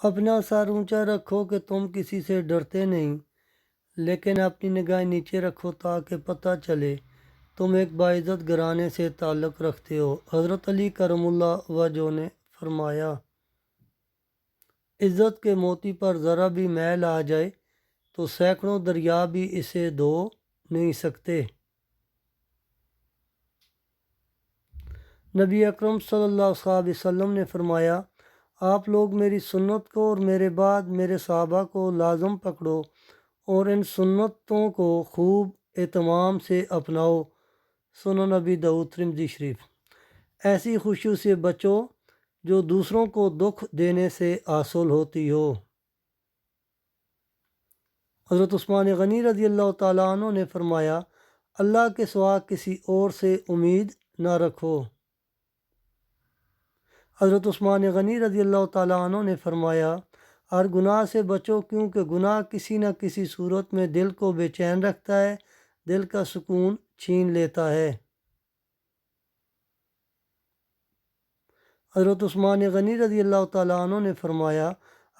اپنا سر اونچا رکھو کہ تم کسی سے ڈرتے نہیں، لیکن اپنی نگاہیں نیچے رکھو تاکہ پتہ چلے تم ایک باعزت گھرانے سے تعلق رکھتے ہو۔ حضرت علی کرم اللہ وجہ نے فرمایا، عزت کے موتی پر ذرا بھی میل آ جائے تو سینکڑوں دریا بھی اسے دھو نہیں سکتے۔ نبی اکرم صلی اللہ علیہ وسلم نے فرمایا، آپ لوگ میری سنت کو اور میرے بعد میرے صحابہ کو لازم پکڑو اور ان سنتوں کو خوب اہتمام سے اپناؤ۔ سنن نبی داؤد ترمذی شریف۔ ایسی خوشی سے بچو جو دوسروں کو دکھ دینے سے حاصل ہوتی ہو۔ حضرت عثمان غنی رضی اللہ تعالیٰ عنہ نے فرمایا، اللہ کے سوا کسی اور سے امید نہ رکھو۔ حضرت عثمان غنی رضی اللہ تعالیٰ عنہ نے فرمایا، ہر گناہ سے بچو کیونکہ گناہ کسی نہ کسی صورت میں دل کو بے چین رکھتا ہے، دل کا سکون چھین لیتا ہے۔ حضرت عثمان غنی رضی اللہ تعالیٰ عنہ نے فرمایا،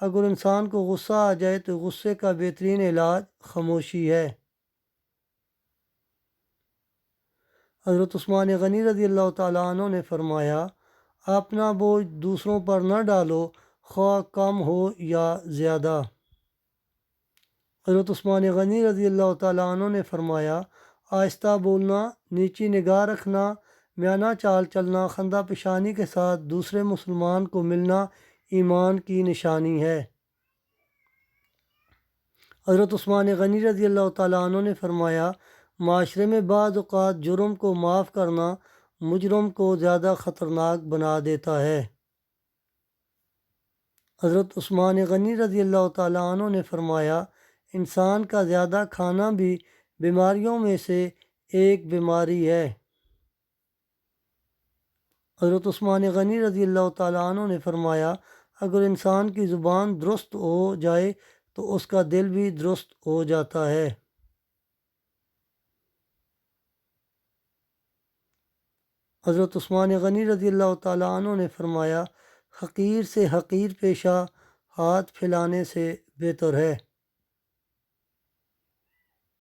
اگر انسان کو غصہ آ جائے تو غصے کا بہترین علاج خاموشی ہے۔ حضرت عثمان غنی رضی اللہ تعالیٰ عنہ نے فرمایا، اپنا بوجھ دوسروں پر نہ ڈالو، خواہ کم ہو یا زیادہ۔ حضرت عثمان غنی رضی اللہ تعالیٰ عنہ نے فرمایا، آہستہ بولنا، نیچی نگاہ رکھنا، میانہ چال چلنا، خندہ پیشانی کے ساتھ دوسرے مسلمان کو ملنا ایمان کی نشانی ہے۔ حضرت عثمان غنی رضی اللہ تعالیٰ عنہ نے فرمایا، معاشرے میں بعض اوقات جرم کو معاف کرنا مجرم کو زیادہ خطرناک بنا دیتا ہے۔ حضرت عثمان غنی رضی اللہ تعالیٰ عنہ نے فرمایا، انسان کا زیادہ کھانا بھی بیماریوں میں سے ایک بیماری ہے۔ حضرت عثمان غنی رضی اللہ تعالیٰ عنہ نے فرمایا، اگر انسان کی زبان درست ہو جائے تو اس کا دل بھی درست ہو جاتا ہے۔ حضرت عثمان غنی رضی اللہ تعالیٰ عنہ نے فرمایا، حقیر سے حقیر پیشہ ہاتھ پھیلانے سے بہتر ہے۔